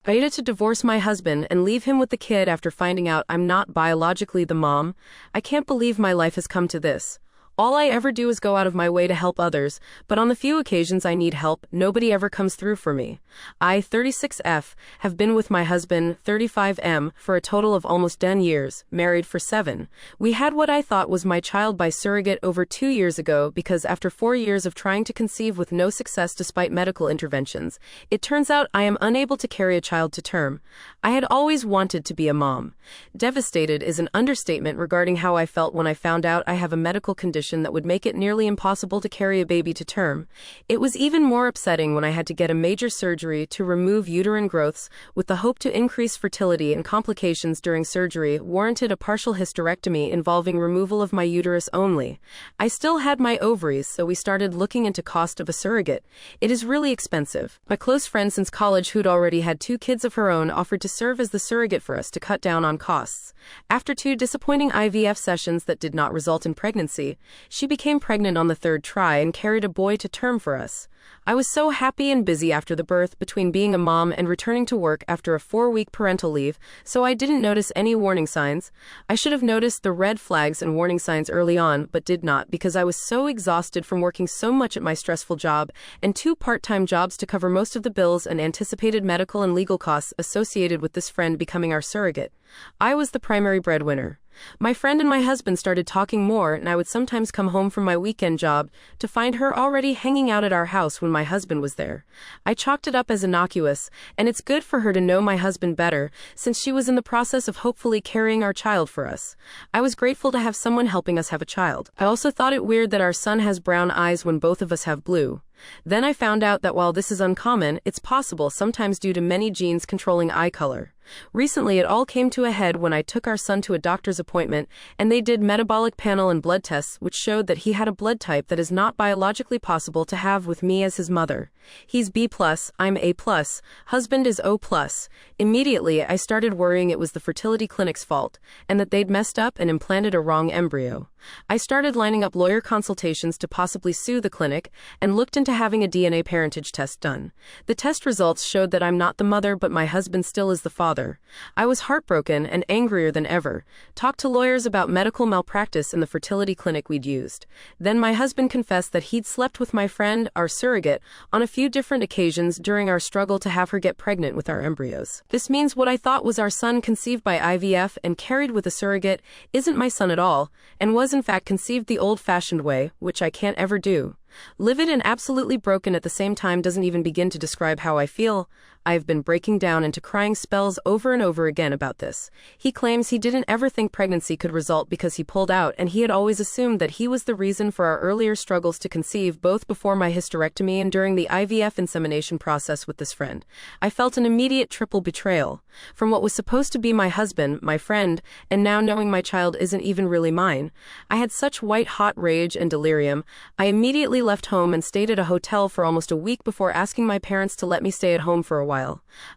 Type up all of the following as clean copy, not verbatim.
AITA to divorce my husband and leave him with the kid after finding out I'm not biologically the mom. I can't believe my life has come to this. All I ever do is go out of my way to help others, but on the few occasions I need help, nobody ever comes through for me. I, 36F, have been with my husband, 35M, for a total of almost 10 years, married for 7. We had what I thought was my child by surrogate over 2 years ago because after 4 years of trying to conceive with no success despite medical interventions, it turns out I am unable to carry a child to term. I had always wanted to be a mom. Devastated is an understatement regarding how I felt when I found out I have a medical condition that would make it nearly impossible to carry a baby to term. It was even more upsetting when I had to get a major surgery to remove uterine growths with the hope to increase fertility, and complications during surgery warranted a partial hysterectomy involving removal of my uterus only. I still had my ovaries, so we started looking into cost of a surrogate. It is really expensive. My close friend since college who'd already had 2 kids of her own offered to serve as the surrogate for us to cut down on costs. After 2 disappointing IVF sessions that did not result in pregnancy, she became pregnant on the 3rd try and carried a boy to term for us. I was so happy and busy after the birth between being a mom and returning to work after a 4-week parental leave, so I didn't notice any warning signs. I should have noticed the red flags and warning signs early on, but did not because I was so exhausted from working so much at my stressful job and 2 part-time jobs to cover most of the bills and anticipated medical and legal costs associated with this friend becoming our surrogate. I was the primary breadwinner. My friend and my husband started talking more, and I would sometimes come home from my weekend job to find her already hanging out at our house when my husband was there. I chalked it up as innocuous, and it's good for her to know my husband better, since she was in the process of hopefully carrying our child for us. I was grateful to have someone helping us have a child. I also thought it weird that our son has brown eyes when both of us have blue. Then I found out that while this is uncommon, it's possible sometimes due to many genes controlling eye color. Recently, it all came to a head when I took our son to a doctor's appointment, and they did metabolic panel and blood tests which showed that he had a blood type that is not biologically possible to have with me as his mother. He's B+, I'm A+, husband is O+. Immediately, I started worrying it was the fertility clinic's fault, and that they'd messed up and implanted a wrong embryo. I started lining up lawyer consultations to possibly sue the clinic, and looked into having a DNA parentage test done. The test results showed that I'm not the mother, but my husband still is the father. I was heartbroken and angrier than ever. Talked to lawyers about medical malpractice in the fertility clinic we'd used. Then my husband confessed that he'd slept with my friend, our surrogate, on a few different occasions during our struggle to have her get pregnant with our embryos. This means what I thought was our son conceived by IVF and carried with a surrogate isn't my son at all, and was in fact conceived the old-fashioned way, which I can't ever do. Livid and absolutely broken at the same time doesn't even begin to describe how I feel. I've been breaking down into crying spells over and over again about this. He claims he didn't ever think pregnancy could result because he pulled out, and he had always assumed that he was the reason for our earlier struggles to conceive, both before my hysterectomy and during the IVF insemination process with this friend. I felt an immediate triple betrayal. From what was supposed to be my husband, my friend, and now knowing my child isn't even really mine. I had such white-hot rage and delirium. I immediately left home and stayed at a hotel for almost a week before asking my parents to let me stay at home for a while.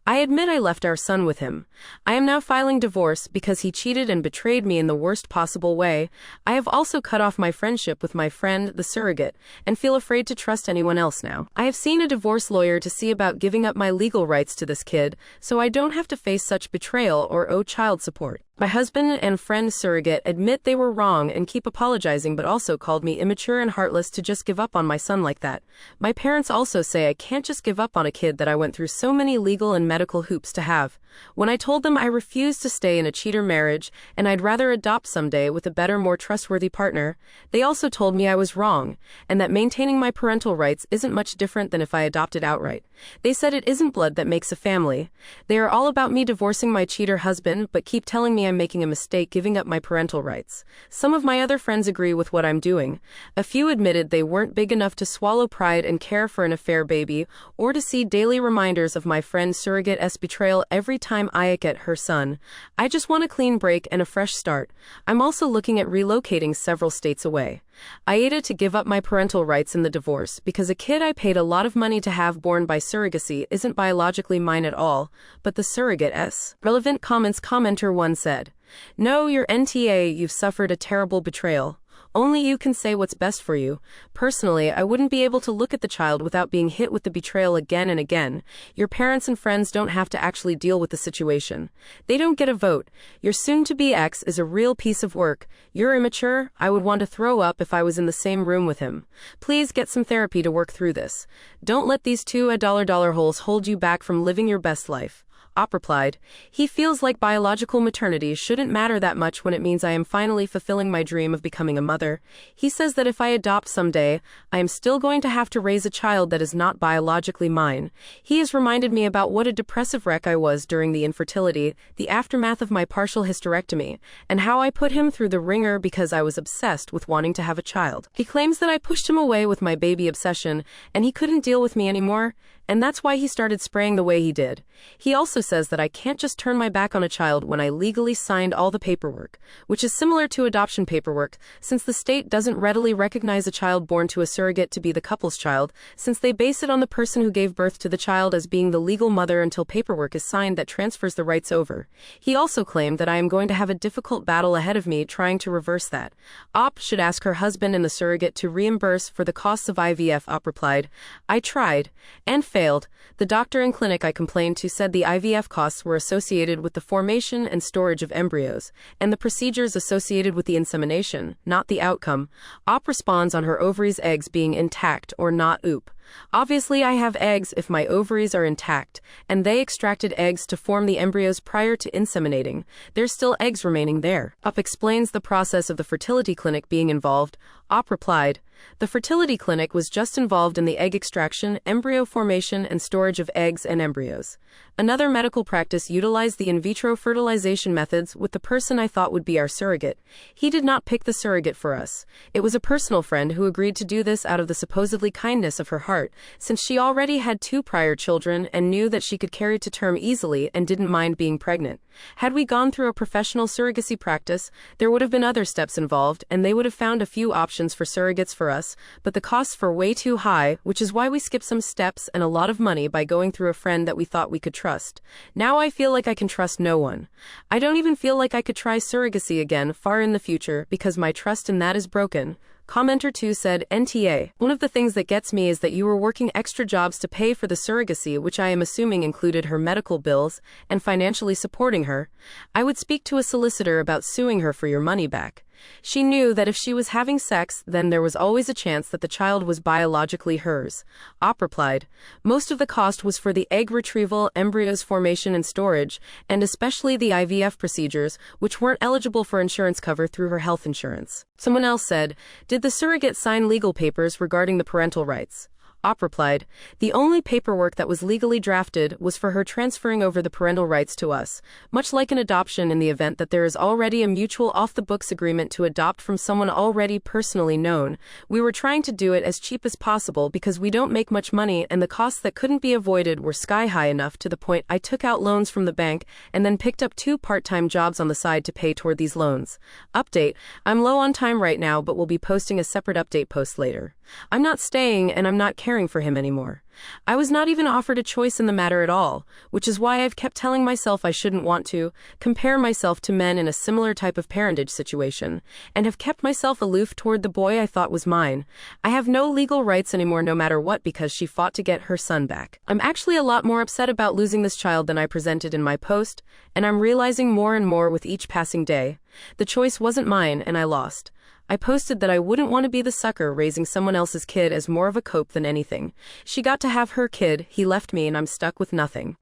I admit I left our son with him. I am now filing divorce because he cheated and betrayed me in the worst possible way. I have also cut off my friendship with my friend, the surrogate, and feel afraid to trust anyone else now. I have seen a divorce lawyer to see about giving up my legal rights to this kid, so I don't have to face such betrayal or owe child support. My husband and friend surrogate admit they were wrong and keep apologizing, but also called me immature and heartless to just give up on my son like that. My parents also say I can't just give up on a kid that I went through so many legal and medical hoops to have. When I told them I refused to stay in a cheater marriage and I'd rather adopt someday with a better, more trustworthy partner, they also told me I was wrong and that maintaining my parental rights isn't much different than if I adopted outright. They said it isn't blood that makes a family. They are all about me divorcing my cheater husband, but keep telling me I'm making a mistake giving up my parental rights. Some of my other friends agree with what I'm doing. A few admitted they weren't big enough to swallow pride and care for an affair baby, or to see daily reminders of my friend surrogate's betrayal every time I get her son. I just want a clean break and a fresh start. I'm also looking at relocating several states away. AITA to give up my parental rights in the divorce because a kid I paid a lot of money to have born by surrogacy isn't biologically mine at all, but the surrogate's. Relevant comments. Commenter 1 said, "No, your NTA, you've suffered a terrible betrayal. Only you can say what's best for you. Personally, I wouldn't be able to look at the child without being hit with the betrayal again and again. Your parents and friends don't have to actually deal with the situation. They don't get a vote. Your soon-to-be ex is a real piece of work. You're immature. I would want to throw up if I was in the same room with him. Please get some therapy to work through this. Don't let these two $1 holes hold you back from living your best life. Op replied, he feels like biological maternity shouldn't matter that much when it means I am finally fulfilling my dream of becoming a mother. He says that if I adopt someday, I am still going to have to raise a child that is not biologically mine. He has reminded me about what a depressive wreck I was during the infertility, the aftermath of my partial hysterectomy, and how I put him through the ringer because I was obsessed with wanting to have a child. He claims that I pushed him away with my baby obsession, and he couldn't deal with me anymore, and that's why he started spraying the way he did. He also says that I can't just turn my back on a child when I legally signed all the paperwork, which is similar to adoption paperwork, since the state doesn't readily recognize a child born to a surrogate to be the couple's child, since they base it on the person who gave birth to the child as being the legal mother until paperwork is signed that transfers the rights over. He also claimed that I am going to have a difficult battle ahead of me trying to reverse that. Op should ask her husband and the surrogate to reimburse for the costs of IVF. Op replied, I tried, and failed. The doctor and clinic I complained to said the IVF costs were associated with the formation and storage of embryos, and the procedures associated with the insemination, not the outcome. Op responds on her ovaries' eggs being intact or not. Oop. Obviously I have eggs if my ovaries are intact, and they extracted eggs to form the embryos prior to inseminating. There's still eggs remaining there. Op explains the process of the fertility clinic being involved. Op replied, the fertility clinic was just involved in the egg extraction, embryo formation, and storage of eggs and embryos. Another medical practice utilized the in vitro fertilization methods with the person I thought would be our surrogate. He did not pick the surrogate for us. It was a personal friend who agreed to do this out of the supposedly kindness of her heart, since she already had 2 prior children and knew that she could carry to term easily and didn't mind being pregnant. Had we gone through a professional surrogacy practice, there would have been other steps involved, and they would have found a few options for surrogates for us, but the costs were way too high, which is why we skipped some steps and a lot of money by going through a friend that we thought we could trust. Now I feel like I can trust no one. I don't even feel like I could try surrogacy again far in the future because my trust in that is broken. Commenter 2 said, NTA, one of the things that gets me is that you were working extra jobs to pay for the surrogacy, which I am assuming included her medical bills, and financially supporting her. I would speak to a solicitor about suing her for your money back. She knew that if she was having sex, then there was always a chance that the child was biologically hers. Op replied, most of the cost was for the egg retrieval, embryos formation and storage, and especially the IVF procedures, which weren't eligible for insurance cover through her health insurance. Someone else said, did the surrogate sign legal papers regarding the parental rights? Op replied, the only paperwork that was legally drafted was for her transferring over the parental rights to us, much like an adoption in the event that there is already a mutual off-the-books agreement to adopt from someone already personally known. We were trying to do it as cheap as possible because we don't make much money and the costs that couldn't be avoided were sky-high enough to the point I took out loans from the bank and then picked up 2 part-time jobs on the side to pay toward these loans. Update, I'm low on time right now but will be posting a separate update post later. I'm not staying and I'm not caring for him anymore. I was not even offered a choice in the matter at all, which is why I've kept telling myself I shouldn't want to compare myself to men in a similar type of parentage situation, and have kept myself aloof toward the boy I thought was mine. I have no legal rights anymore no matter what because she fought to get her son back. I'm actually a lot more upset about losing this child than I presented in my post, and I'm realizing more and more with each passing day. The choice wasn't mine and I lost. I posted that I wouldn't want to be the sucker raising someone else's kid as more of a cope than anything. She got to have her kid, he left me and I'm stuck with nothing.